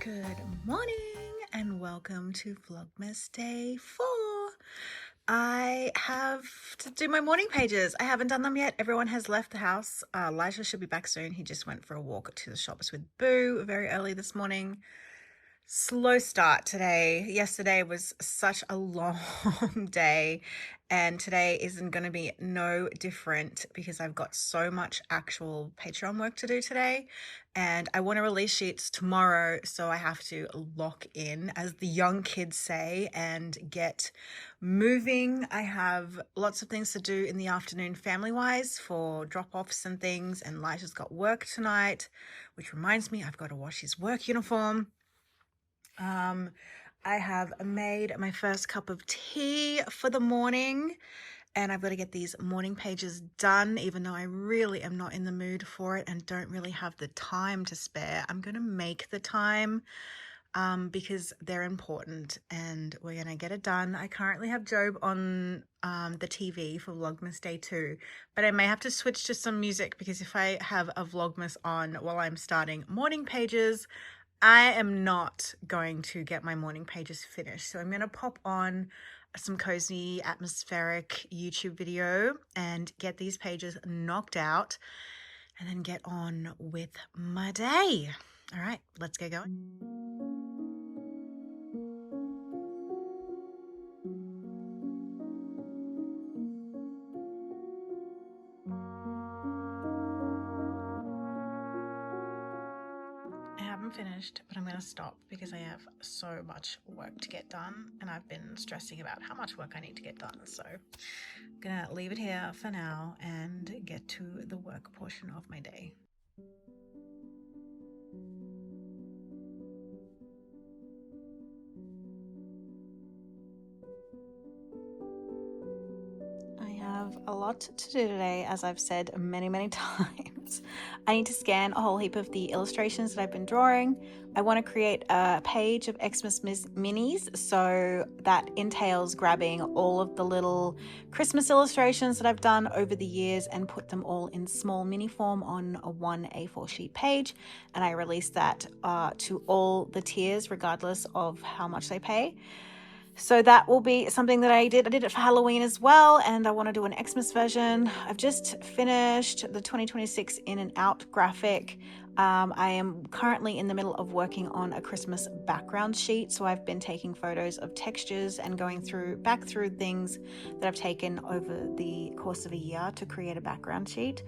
Good morning and welcome to Vlogmas Day 4. I have to do my morning pages. I haven't done them yet. Everyone has left the house. Elijah should be back soon. He just went for a walk to the shops with Boo very early this morning. Slow start today. Yesterday was such a long day, and today isn't going to be no different because I've got so much actual Patreon work to do today, and I want to release sheets tomorrow, so I have to lock in, as the young kids say, and get moving. I have lots of things to do in the afternoon family-wise for drop-offs and things, and Elijah's got work tonight, which reminds me I've got to wash his work uniform. I have made my first cup of tea for the morning, and I've got to get these morning pages done, even though I really am not in the mood for it and don't really have the time to spare. I'm going to make the time because they're important and we're going to get it done. I currently have Job on the TV for Vlogmas Day 2, but I may have to switch to some music because if I have a Vlogmas on while I'm starting morning pages, I am not going to get my morning pages finished. So I'm going to pop on some cozy atmospheric YouTube video and get these pages knocked out and then get on with my day. All right, let's get going. Finished, but I'm going to stop because I have so much work to get done and I've been stressing about how much work I need to get done, so I'm going to leave it here for now and get to the work portion of my day. A lot to do today, as I've said many times. I need to scan a whole heap of the illustrations that I've been drawing. I want to create a page of Xmas minis, so that entails grabbing all of the little Christmas illustrations that I've done over the years and put them all in small mini form on a 1 A4 sheet page, and I release that to all the tiers regardless of how much they pay. So that will be something that I did. I did it for Halloween as well, and I want to do an Xmas version. I've just finished the 2026 in and out graphic. I am currently in the middle of working on a Christmas background sheet, so I've been taking photos of textures and going back through things that I've taken over the course of a year to create a background sheet.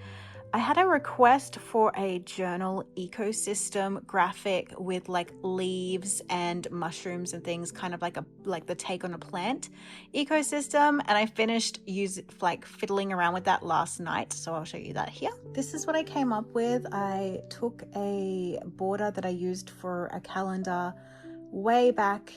I had a request for a journal ecosystem graphic with like leaves and mushrooms and things, kind of like the take on a plant ecosystem, and I finished fiddling around with that last night, so I'll show you that here. This is what I came up with. I took a border that I used for a calendar way back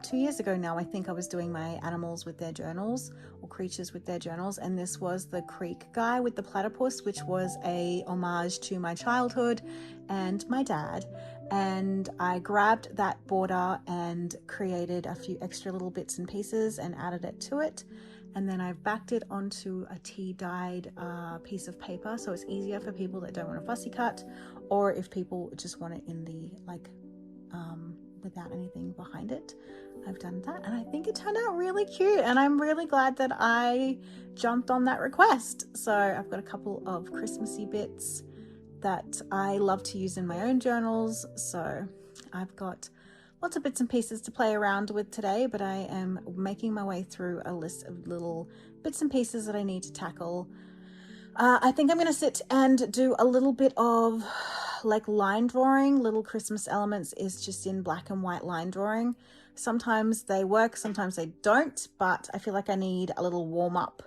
2 years ago now. I think I was doing my animals with their journals, or creatures with their journals, and this was the creek guy with the platypus, which was a homage to my childhood and my dad. And I grabbed that border and created a few extra little bits and pieces and added it to it, and then I've backed it onto a tea dyed piece of paper, so it's easier for people that don't want a fussy cut, or if people just want it in the without anything behind it. I've done that, and I think it turned out really cute, and I'm really glad that I jumped on that request. So I've got a couple of Christmassy bits that I love to use in my own journals, so I've got lots of bits and pieces to play around with today, but I am making my way through a list of little bits and pieces that I need to tackle. I think I'm going to sit and do a little bit of like line drawing. Little Christmas Elements is just in black and white line drawing. Sometimes they work, sometimes they don't, but I feel like I need a little warm up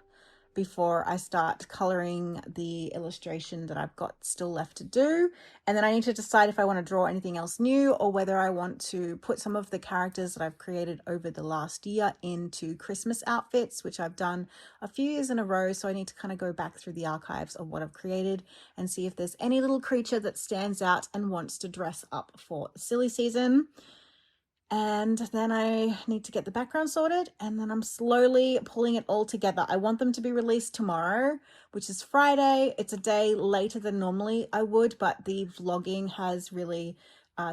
before I start coloring the illustration that I've got still left to do. And then I need to decide if I want to draw anything else new, or whether I want to put some of the characters that I've created over the last year into Christmas outfits, which I've done a few years in a row. So I need to kind of go back through the archives of what I've created and see if there's any little creature that stands out and wants to dress up for the silly season. And then I need to get the background sorted, and then I'm slowly pulling it all together. I want them to be released tomorrow, which is Friday. It's a day later than normally I would, but the vlogging has really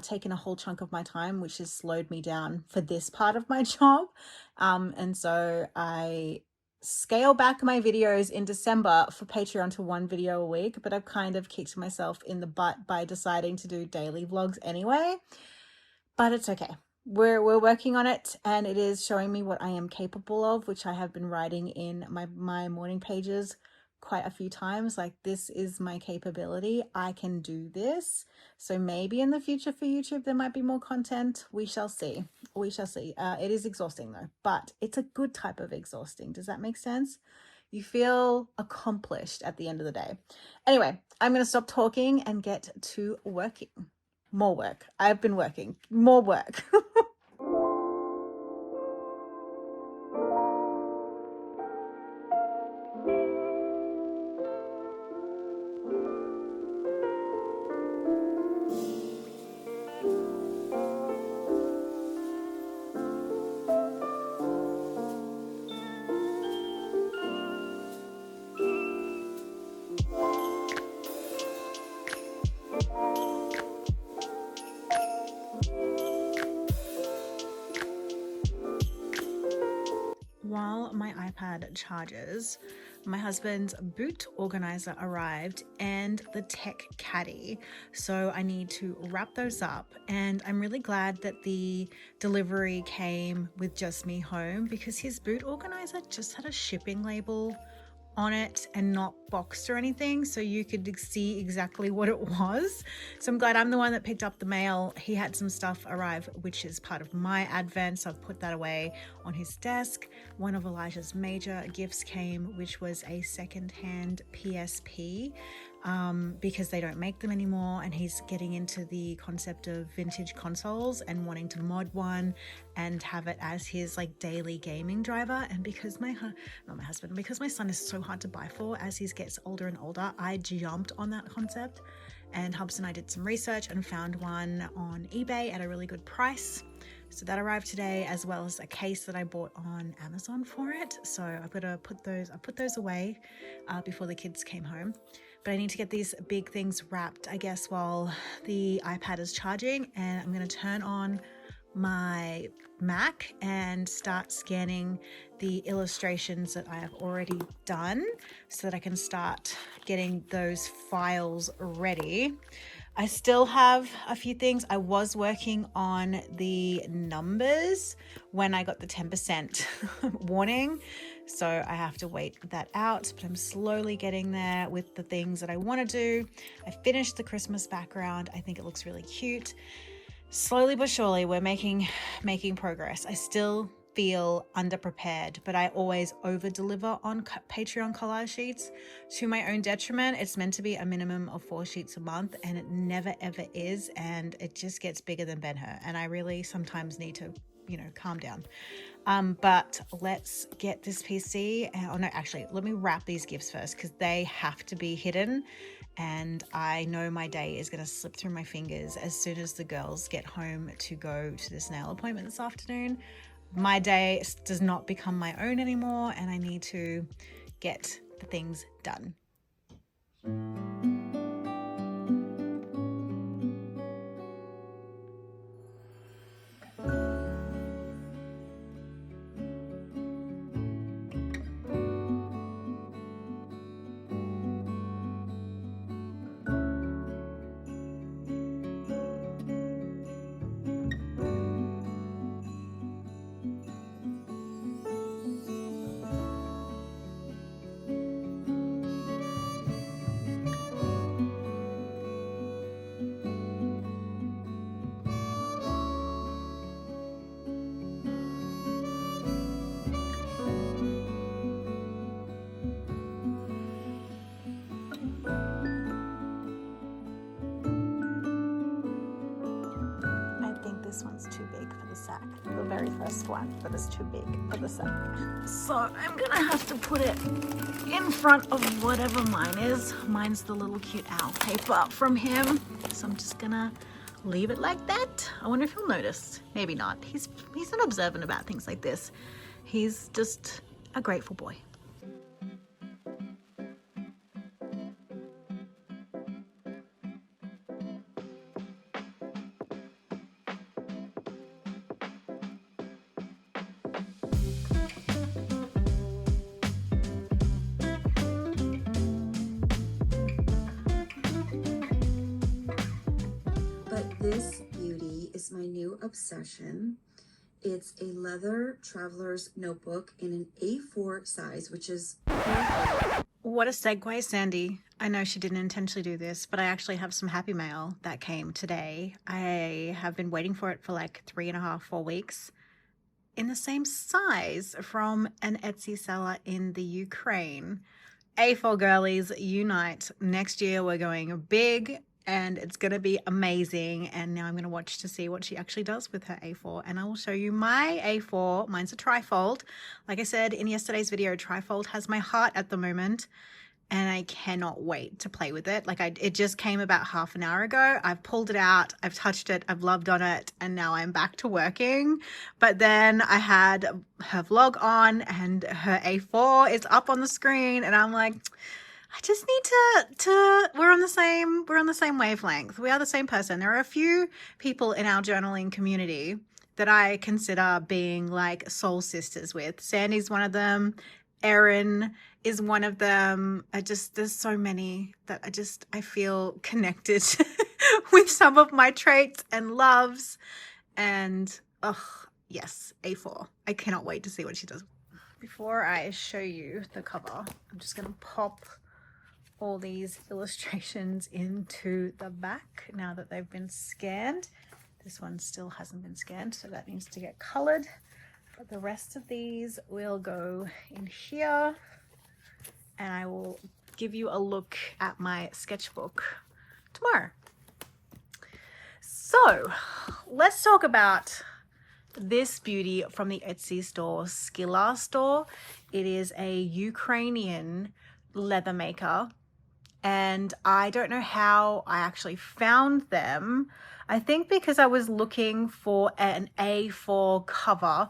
taken a whole chunk of my time, which has slowed me down for this part of my job. And so I scale back my videos in December for Patreon to 1 video a week, but I've kind of kicked myself in the butt by deciding to do daily vlogs anyway. But it's okay. We're working on it, and it is showing me what I am capable of, which I have been writing in my morning pages quite a few times. Like, this is my capability. I can do this. So maybe in the future for YouTube there might be more content. We shall see. We shall see. It is exhausting though, but it's a good type of exhausting. Does that make sense? You feel accomplished at the end of the day. Anyway, I'm going to stop talking and get to working. More work. I've been working. More work. While my iPad charges, my husband's boot organizer arrived and the tech caddy. So I need to wrap those up, and I'm really glad that the delivery came with just me home, because his boot organizer just had a shipping label on it and not boxed or anything, so you could see exactly what it was. So I'm glad I'm the one that picked up the mail. He had some stuff arrive which is part of my advent, so I've put that away on his desk. One of Elijah's major gifts came, which was a second-hand PSP, because they don't make them anymore, and he's getting into the concept of vintage consoles and wanting to mod one and have it as his like daily gaming driver. And because because my son is so hard to buy for as he gets older and older, I jumped on that concept, and Hubs and I did some research and found one on eBay at a really good price. So that arrived today, as well as a case that I bought on Amazon for it. So I've got to put those away before the kids came home. But I need to get these big things wrapped, I guess, while the iPad is charging. And I'm going to turn on my Mac and start scanning the illustrations that I have already done, so that I can start getting those files ready. I still have a few things. I was working on the numbers when I got the 10% warning, so I have to wait that out, but I'm slowly getting there with the things that I want to do. I finished the Christmas background. I think it looks really cute. Slowly but surely we're making progress. I still feel underprepared, but I always over deliver on Patreon collage sheets to my own detriment. It's meant to be a minimum of 4 sheets a month, and it never ever is, and it just gets bigger than Ben-Hur, and I really sometimes need to, calm down. But let's get this PC. Oh no, actually, let me wrap these gifts first, because they have to be hidden, and I know my day is going to slip through my fingers as soon as the girls get home to go to this nail appointment this afternoon. My day does not become my own anymore, and I need to get the things done. This one's too big for the sack. The very first one, but it's too big for the sack. So I'm gonna have to put it in front of whatever mine is. Mine's the little cute owl paper from him. So I'm just gonna leave it like that. I wonder if he'll notice. Maybe not. He's not observant about things like this. He's just a grateful boy. This beauty is my new obsession. It's a leather traveler's notebook in an A4 size, which is perfect. What a segue, Sandy. I know she didn't intentionally do this, but I actually have some happy mail that came today. I have been waiting for it for like 3.5, 4 weeks, in the same size, from an Etsy seller in the Ukraine. A4 girlies unite. Next year we're going big and it's going to be amazing. And now I'm going to watch to see what she actually does with her A4, and I will show you my A4. Mine's a trifold. Like I said in yesterday's video, trifold has my heart at the moment, and I cannot wait to play with it. Like it just came about half an hour ago. I've pulled it out, I've touched it, I've loved on it, and now I'm back to working. But then I had her vlog on and her A4 is up on the screen, and I'm like, I just need to we're on the same wavelength. We are the same person. There are a few people in our journaling community that I consider being like soul sisters with. Sandy's one of them. Erin is one of them. There's so many that I feel connected with some of my traits and loves. And yes, A4. I cannot wait to see what she does. Before I show you the cover, I'm just gonna pop all these illustrations into the back now that they've been scanned. This one still hasn't been scanned, so that needs to get colored. But the rest of these will go in here, and I will give you a look at my sketchbook tomorrow. So let's talk about this beauty from the Etsy store, Skliar store. It is a Ukrainian leather maker, and I don't know how I actually found them. I think because I was looking for an A4 cover,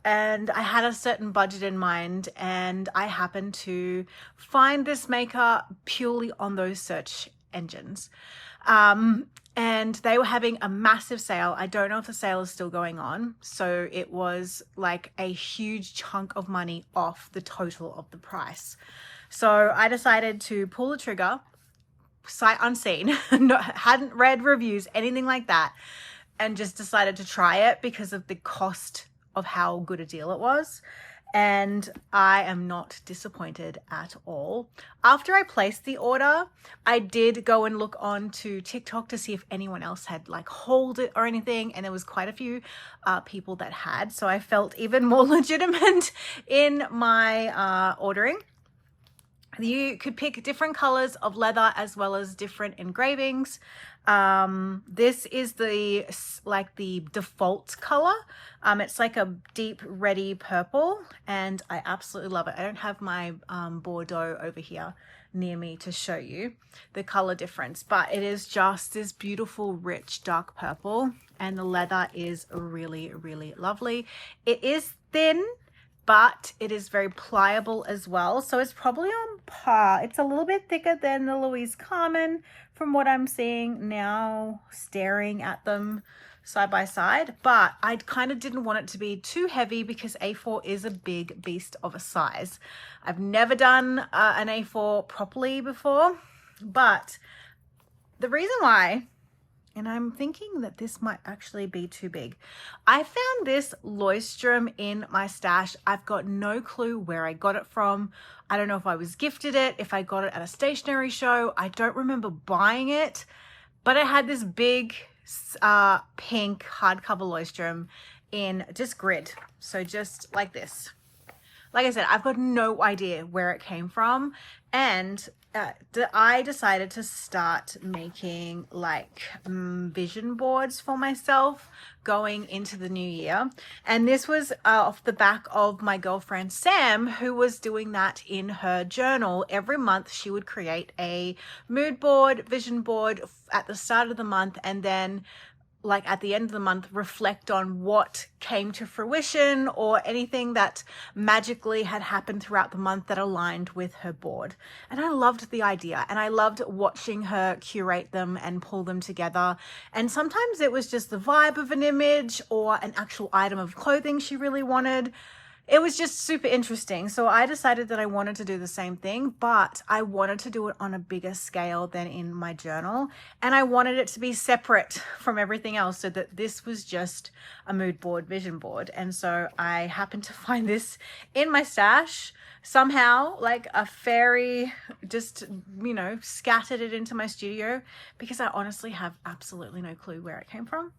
and I had a certain budget in mind, and I happened to find this maker purely on those search engines. And they were having a massive sale. I don't know if the sale is still going on. So it was like a huge chunk of money off the total of the price. So I decided to pull the trigger, sight unseen, hadn't read reviews, anything like that, and just decided to try it because of the cost of how good a deal it was. And I am not disappointed at all. After I placed the order, I did go and look onto TikTok to see if anyone else had like hauled it or anything, and there was quite a few people that had, so I felt even more legitimate in my ordering. You could pick different colors of leather as well as different engravings. This is the default color. It's like a deep reddy purple, and I absolutely love it. I don't have my Bordeaux over here near me to show you the color difference, but it is just this beautiful rich dark purple, and the leather is really, really lovely. It is thin, but it is very pliable as well. So it's probably on par. It's a little bit thicker than the Louise Carmen from what I'm seeing now, staring at them side by side. But I kind of didn't want it to be too heavy because A4 is a big beast of a size. I've never done an A4 properly before, but the reason why, and I'm thinking that this might actually be too big. I found this Leuchtturm in my stash. I've got no clue where I got it from. I don't know if I was gifted it, if I got it at a stationery show. I don't remember buying it, but I had this big pink hardcover Leuchtturm in just grid. So just like this. Like I said, I've got no idea where it came from, and I decided to start making like vision boards for myself going into the new year. And this was off the back of my girlfriend Sam, who was doing that in her journal. Every month she would create a mood board, vision board at the start of the month, and then like at the end of the month, reflect on what came to fruition or anything that magically had happened throughout the month that aligned with her board. And I loved the idea, and I loved watching her curate them and pull them together. And sometimes it was just the vibe of an image or an actual item of clothing she really wanted. it was just super interesting. So I decided that I wanted to do the same thing, but I wanted to do it on a bigger scale than in my journal. And I wanted it to be separate from everything else, so that this was just a mood board, vision board. And so I happened to find this in my stash somehow, like a fairy just, you know, scattered it into my studio, because I honestly have absolutely no clue where it came from.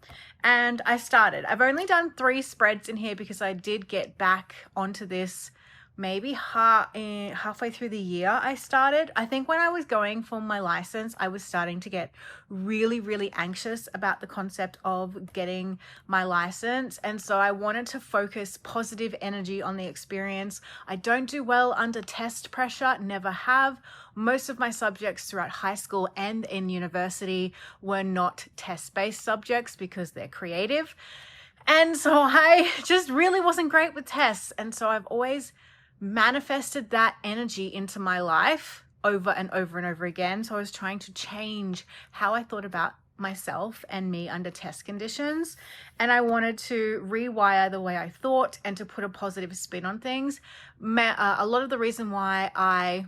And I started. I've only done 3 spreads in here because I did get back onto this maybe halfway through the year. I started. I think when I was going for my license, I was starting to get really, really anxious about the concept of getting my license. And so I wanted to focus positive energy on the experience. I don't do well under test pressure, never have. Most of my subjects throughout high school and in university were not test-based subjects because they're creative. And so I just really wasn't great with tests. And so I've always manifested that energy into my life over and over and over again. So I was trying to change how I thought about myself and me under test conditions. And I wanted to rewire the way I thought and to put a positive spin on things. A lot of the reason why I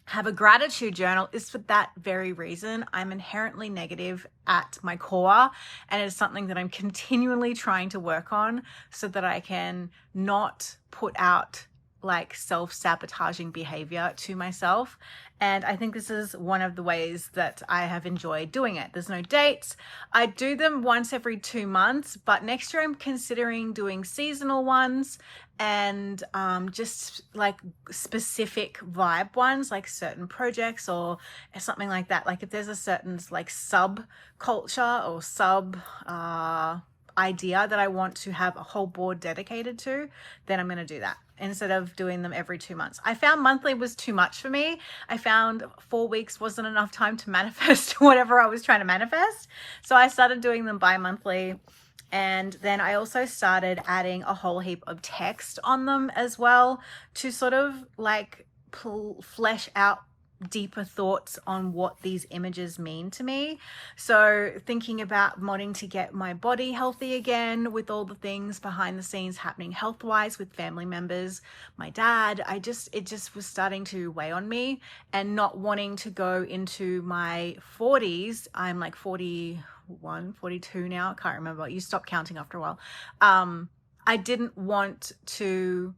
have a gratitude journal is for that very reason. I'm inherently negative at my core, and it's something that I'm continually trying to work on so that I can not put out like self-sabotaging behavior to myself. And I think this is one of the ways that I have enjoyed doing it. There's no dates. I do them once every 2 months, but next year I'm considering doing seasonal ones and just like specific vibe ones, like certain projects or something like that. Like if there's a certain like sub culture or sub idea that I want to have a whole board dedicated to, then I'm going to do that instead of doing them every 2 months. I found monthly was too much for me. I found 4 weeks wasn't enough time to manifest whatever I was trying to manifest. So I started doing them bi-monthly. And then I also started adding a whole heap of text on them as well to sort of like flesh out deeper thoughts on what these images mean to me. So thinking about wanting to get my body healthy again with all the things behind the scenes happening health wise with family members, my dad, it just was starting to weigh on me, and not wanting to go into my 40s. I'm like 41, 42 now. I can't remember. You stop counting after a while. I didn't want to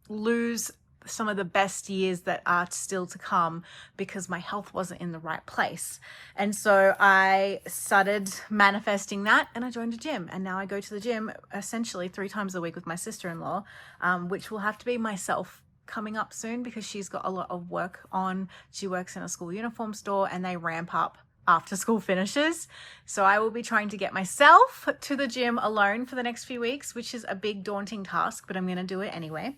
lose some of the best years that are still to come because my health wasn't in the right place. And so I started manifesting that, and I joined a gym, and now I go to the gym essentially 3 times a week with my sister-in-law, which will have to be myself coming up soon because she's got a lot of work on. She works in a school uniform store and they ramp up after school finishes. So I will be trying to get myself to the gym alone for the next few weeks, which is a big daunting task, but I'm going to do it anyway.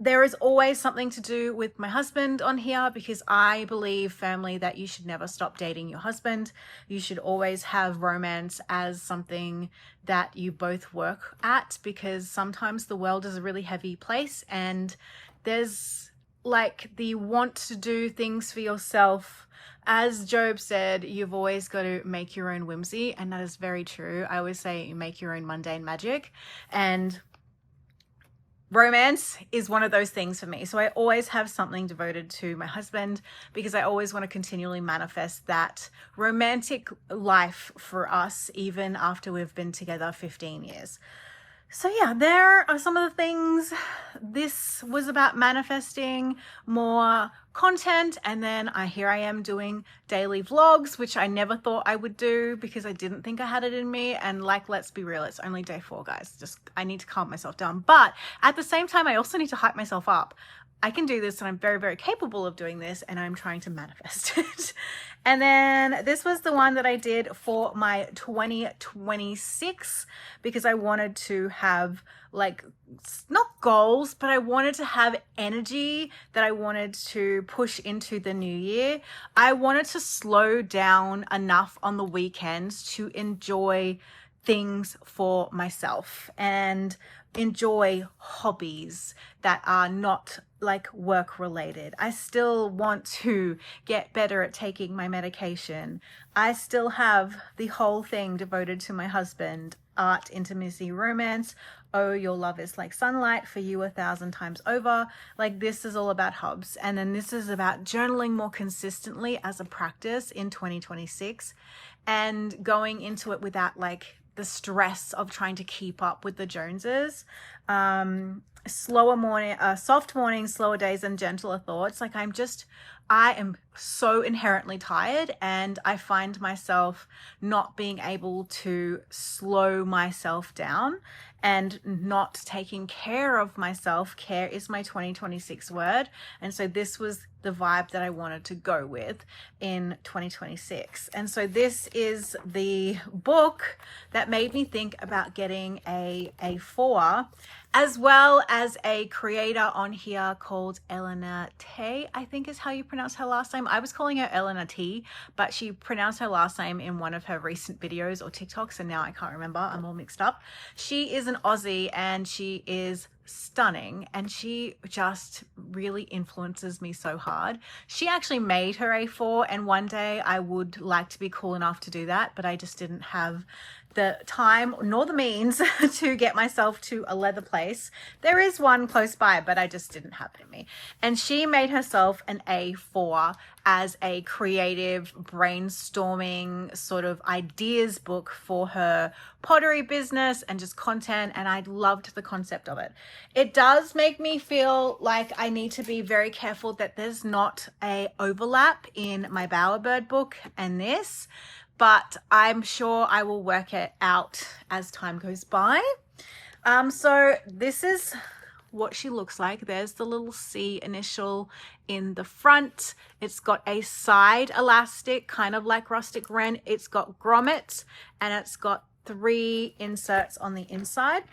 There is always something to do with my husband on here because I believe firmly that you should never stop dating your husband. You should always have romance as something that you both work at, because sometimes the world is a really heavy place and there's like the want to do things for yourself. As Job said, you've always got to make your own whimsy, and that is very true. I always say you make your own mundane magic, and romance is one of those things for me. So I always have something devoted to my husband because I always want to continually manifest that romantic life for us, even after we've been together 15 years. So yeah, there are some of the things. This was about manifesting more content, and then here I am doing daily vlogs, which I never thought I would do because I didn't think I had it in me. And like, let's be real, it's only day 4, guys. Just I need to calm myself down, but at the same time I also need to hype myself up. I can do this, and I'm very, very capable of doing this, and I'm trying to manifest it. And then this was the one that I did for my 2026 because I wanted to have like, not goals, but I wanted to have energy that I wanted to push into the new year. I wanted to slow down enough on the weekends to enjoy things for myself and enjoy hobbies that are not like work related. I still want to get better at taking my medication. I still have the whole thing devoted to my husband. art, intimacy, romance. Oh, your love is like sunlight for you 1,000 times over. Like, this is all about hubs. And then this is about journaling more consistently as a practice in 2026 and going into it without like the stress of trying to keep up with the Joneses. Slower morning, soft mornings, slower days, and gentler thoughts. Like, I am so inherently tired, and I find myself not being able to slow myself down and not taking care of myself. Care is my 2026 word. And so this was the vibe that I wanted to go with in 2026. And so this is the book that made me think about getting a A4, as well as a creator on here called Elena Tea, I think is how you pronounce her last name. I was calling her Elena Tea, but she pronounced her last name in one of her recent videos or TikToks, and now I can't remember. I'm all mixed up. She is an Aussie, and she is stunning, and she just really influences me so hard. She actually made her A4, and one day I would like to be cool enough to do that, but I just didn't have the time nor the means to get myself to a leather place. There is one close by, but I just didn't have it in me. And she made herself an A4 as a creative brainstorming sort of ideas book for her pottery business and just content, and I loved the concept of it. It does make me feel like I need to be very careful that there's not a overlap in my Bowerbird book and this, but I'm sure I will work it out as time goes by. So this is what she looks like. There's the little C initial in the front. It's got a side elastic, kind of like rustic wren. It's got grommets, and it's got 3 inserts on the inside.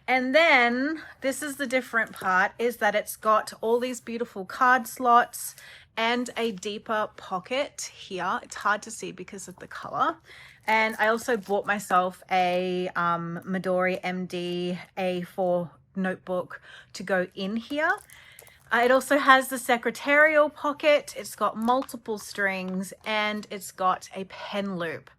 And then this is the different part, is that it's got all these beautiful card slots and a deeper pocket here. It's hard to see because of the color. And I also bought myself a Midori MD A4 notebook to go in here. It also has the secretarial pocket. It's got multiple strings, and it's got a pen loop.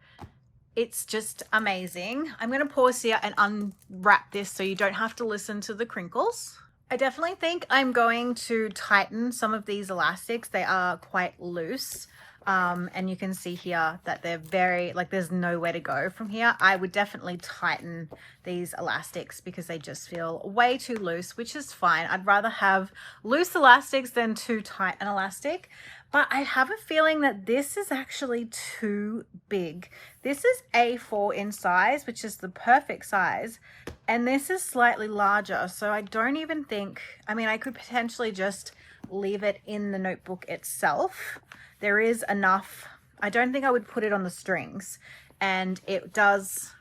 It's just amazing. I'm going to pause here and unwrap this so you don't have to listen to the crinkles. I definitely think I'm going to tighten some of these elastics. They are quite loose. And you can see here that they're very, like, there's nowhere to go from here. I would definitely tighten these elastics because they just feel way too loose, which is fine. I'd rather have loose elastics than too tight an elastic. But I have a feeling that this is actually too big. This is A4 in size, which is the perfect size. And this is slightly larger. So I don't even think, I mean, I could potentially just leave it in the notebook itself. There is enough. I don't think I would put it on the strings. And it does,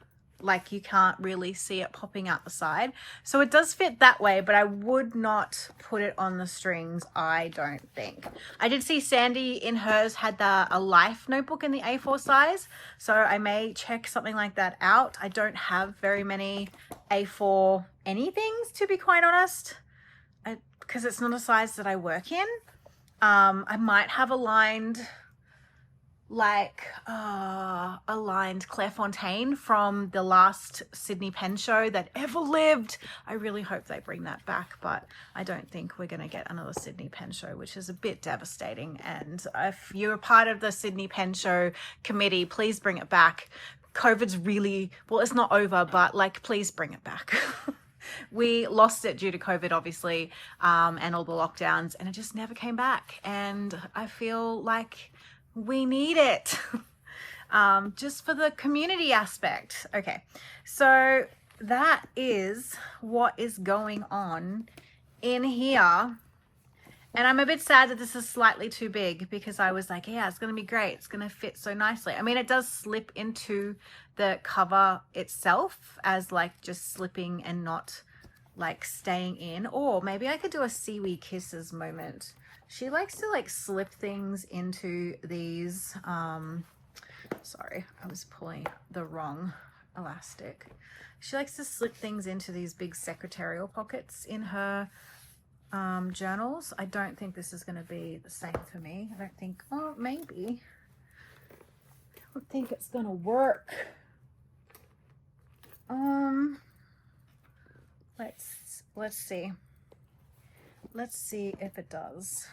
like, you can't really see it popping out the side. So it does fit that way, but I would not put it on the strings, I don't think. I did see Sandy in hers had a life notebook in the A4 size, so I may check something like that out. I don't have very many A4 anythings, to be quite honest, because it's not a size that I work in. I might have aligned Clairefontaine from the last Sydney Pen Show that ever lived. I really hope they bring that back, but I don't think we're going to get another Sydney Pen Show, which is a bit devastating. And if you're a part of the Sydney Pen Show committee, please bring it back. COVID's really, well, it's not over, but like, please bring it back. We lost it due to COVID, obviously, and all the lockdowns, and it just never came back. And I feel like we need it just for the community aspect. Okay, so that is what is going on in here. And I'm a bit sad that this is slightly too big, because I was like, yeah, it's going to be great. It's going to fit so nicely. I mean, it does slip into the cover itself as like just slipping and not like staying in. Or maybe I could do a Seaweed Kisses moment. She likes to like slip things into these. Sorry, I was pulling the wrong elastic. She likes to slip things into these big secretarial pockets in her journals. I don't think this is going to be the same for me. I don't think, oh, maybe. I don't think it's going to work. let's see. Let's see if it does.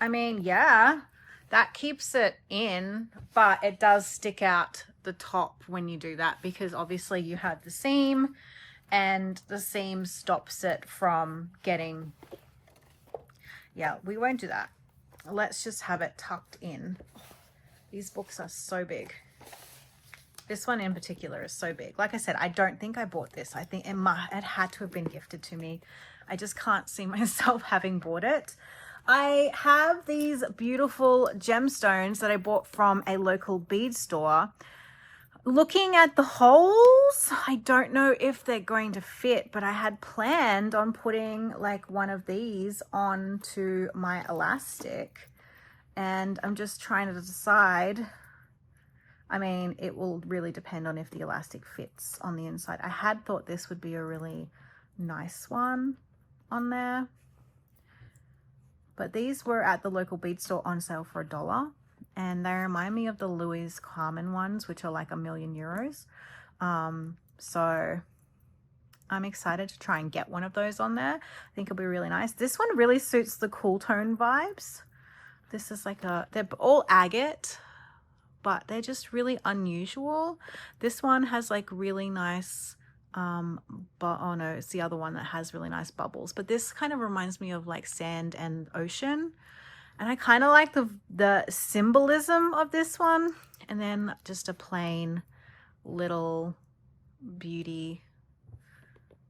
I mean, yeah, that keeps it in, but it does stick out the top when you do that, because obviously you have the seam and the seam stops it from getting, yeah, we won't do that. Let's just have it tucked in. These books are so big. This one in particular is so big. Like I said, I don't think I bought this. I think it had to have been gifted to me. I just can't see myself having bought it. I have these beautiful gemstones that I bought from a local bead store. Looking at the holes, I don't know if they're going to fit, but I had planned on putting like one of these onto my elastic, and I'm just trying to decide. I mean, it will really depend on if the elastic fits on the inside. I had thought this would be a really nice one on there, but these were at the local bead store on sale for $1, and they remind me of the Louis Carmen ones, which are like €1,000,000. So I'm excited to try and get one of those on there. I think it'll be really nice. This one really suits the cool tone vibes. This is like they're all agate, but they're just really unusual. This one has like really nice, but oh no, it's the other one that has really nice bubbles. But this kind of reminds me of like sand and ocean. And I kind of like the symbolism of this one. And then just a plain little beauty.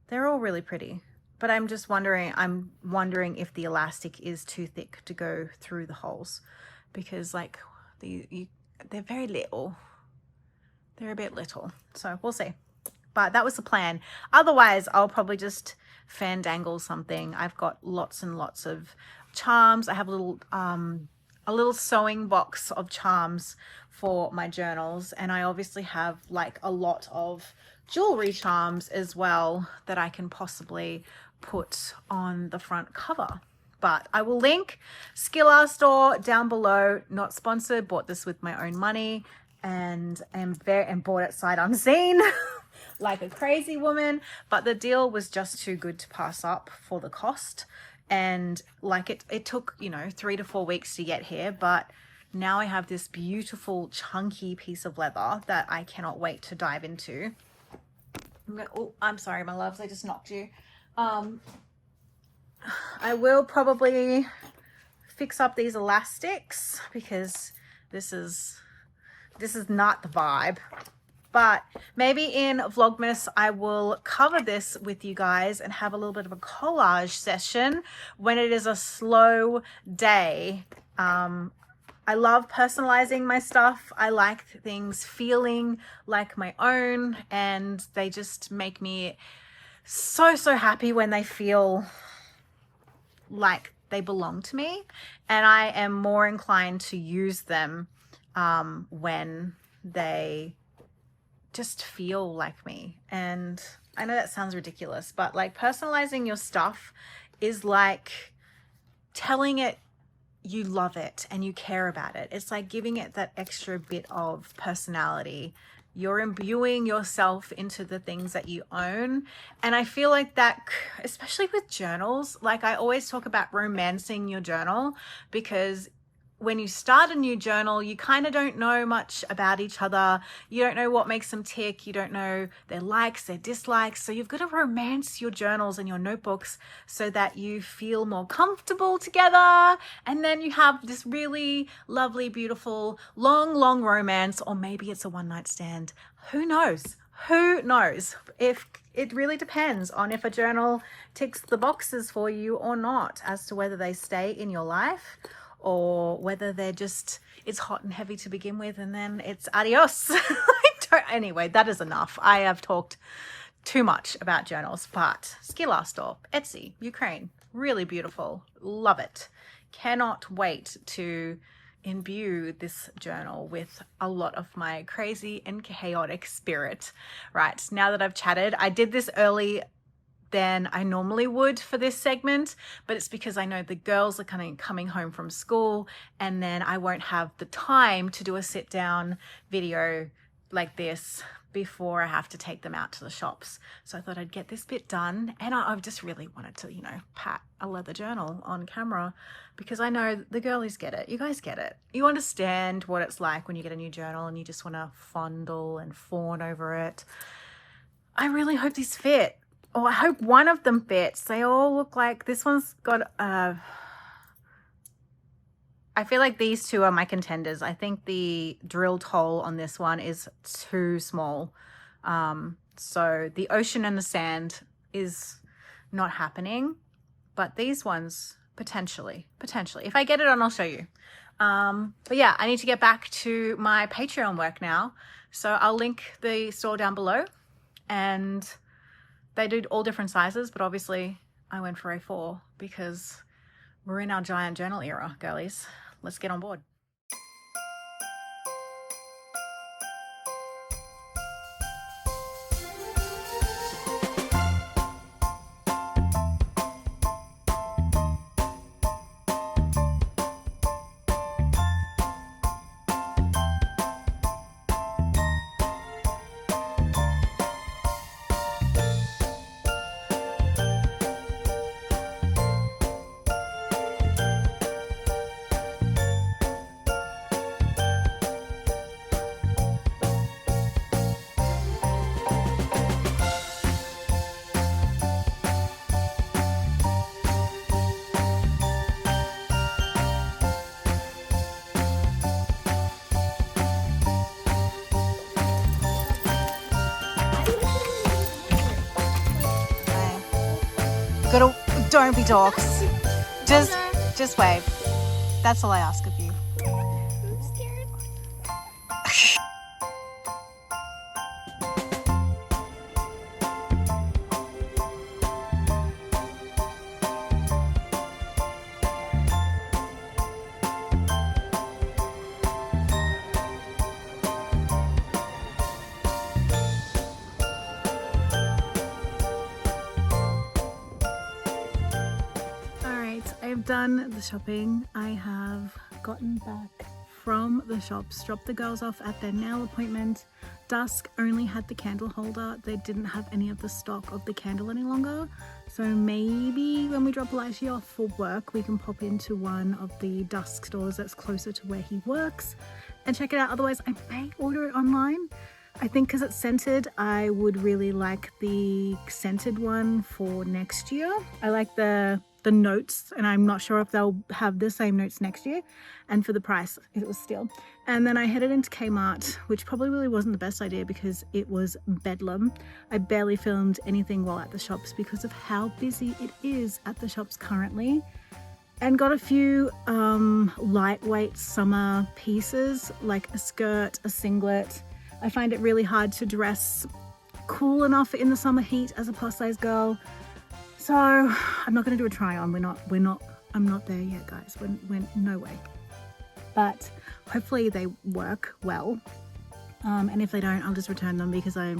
They're all really pretty. But I'm wondering if the elastic is too thick to go through the holes. Because like they're very little. They're a bit little. So we'll see. But that was the plan. Otherwise, I'll probably just fandangle something. I've got lots and lots of charms. I have a little sewing box of charms for my journals, and I obviously have like a lot of jewelry charms as well that I can possibly put on the front cover. But I will link Skliar store down below. Not sponsored, bought this with my own money, and bought it sight unseen like a crazy woman. But the deal was just too good to pass up for the cost. And like it took, 3 to 4 weeks to get here, but now I have this beautiful chunky piece of leather that I cannot wait to dive into. Oh, I'm sorry, my loves, I just knocked you. I will probably fix up these elastics because this is not the vibe. But maybe in Vlogmas, I will cover this with you guys and have a little bit of a collage session when it is a slow day. I love personalizing my stuff. I like things feeling like my own, and they just make me so happy when they feel like they belong to me. And I am more inclined to use them when they just feel like me. And I know that sounds ridiculous, but like personalizing your stuff is like telling it you love it and you care about it. It's like giving it that extra bit of personality. You're imbuing yourself into the things that you own. And I feel like that, especially with journals, like I always talk about romancing your journal, because when you start a new journal, you kind of don't know much about each other. You don't know what makes them tick. You don't know their likes, their dislikes. So you've got to romance your journals and your notebooks so that you feel more comfortable together. And then you have this really lovely, beautiful, long romance, or maybe it's a one-night stand. Who knows? Who knows? If it really depends on if a journal ticks the boxes for you or not, as to whether they stay in your life or whether they're just, it's hot and heavy to begin with and then it's adios. Anyway, that is enough. I have talked too much about journals, but Skliar store, Etsy, Ukraine, really beautiful. Love it. Cannot wait to imbue this journal with a lot of my crazy and chaotic spirit. Right, now that I've chatted, I did this early than I normally would for this segment, but it's because I know the girls are coming home from school, and then I won't have the time to do a sit down video like this before I have to take them out to the shops. So I thought I'd get this bit done, and I just really wanted to, you know, pat a leather journal on camera because I know the girlies get it. You guys get it. You understand what it's like when you get a new journal and you just want to fondle and fawn over it. I really hope these fit. Oh, I hope one of them fits. They all look like, this one's got I feel like these two are my contenders. I think the drilled hole on this one is too small. So the ocean and the sand is not happening, but these ones potentially. If I get it on, I'll show you. But yeah, I need to get back to my Patreon work now. So I'll link the store down below, and they do all different sizes, but obviously I went for A4 because we're in our giant journal era, girlies. Let's get on board. Don't be dorks. Just wave. That's all I ask of you. I'm scared. I've done the shopping. I have gotten back from the shops, dropped the girls off at their nail appointment. Dusk only had the candle holder. They didn't have any of the stock of the candle any longer. So maybe when we drop Elijah off for work, we can pop into one of the Dusk stores that's closer to where he works and check it out. Otherwise, I may order it online. I think because it's scented, I would really like the scented one for next year. I like the notes, and I'm not sure if they'll have the same notes next year, and for the price it was still. And then I headed into Kmart, which probably really wasn't the best idea because it was bedlam. I barely filmed anything while at the shops because of how busy it is at the shops currently, and got a few lightweight summer pieces like a skirt, a singlet. I find it really hard to dress cool enough in the summer heat as a plus size girl. So I'm not going to do a try on. I'm not there yet, guys. We're no way. But hopefully they work well. And if they don't, I'll just return them because I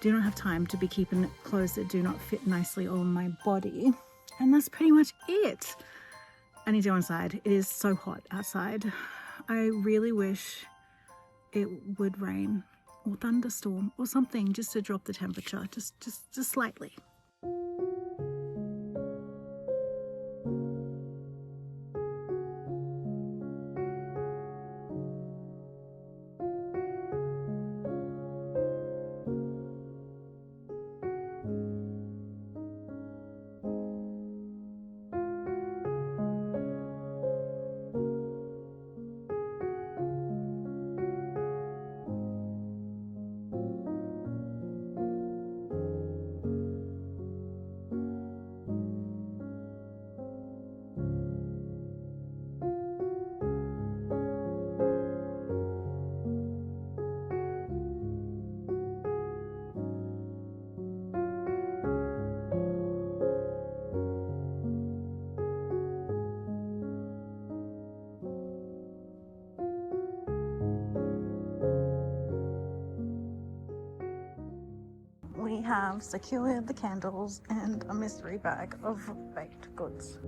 do not have time to be keeping clothes that do not fit nicely on my body. And that's pretty much it. I need to go inside. It is so hot outside. I really wish it would rain or thunderstorm or something just to drop the temperature, just slightly. We have secured the candles and a mystery bag of baked goods.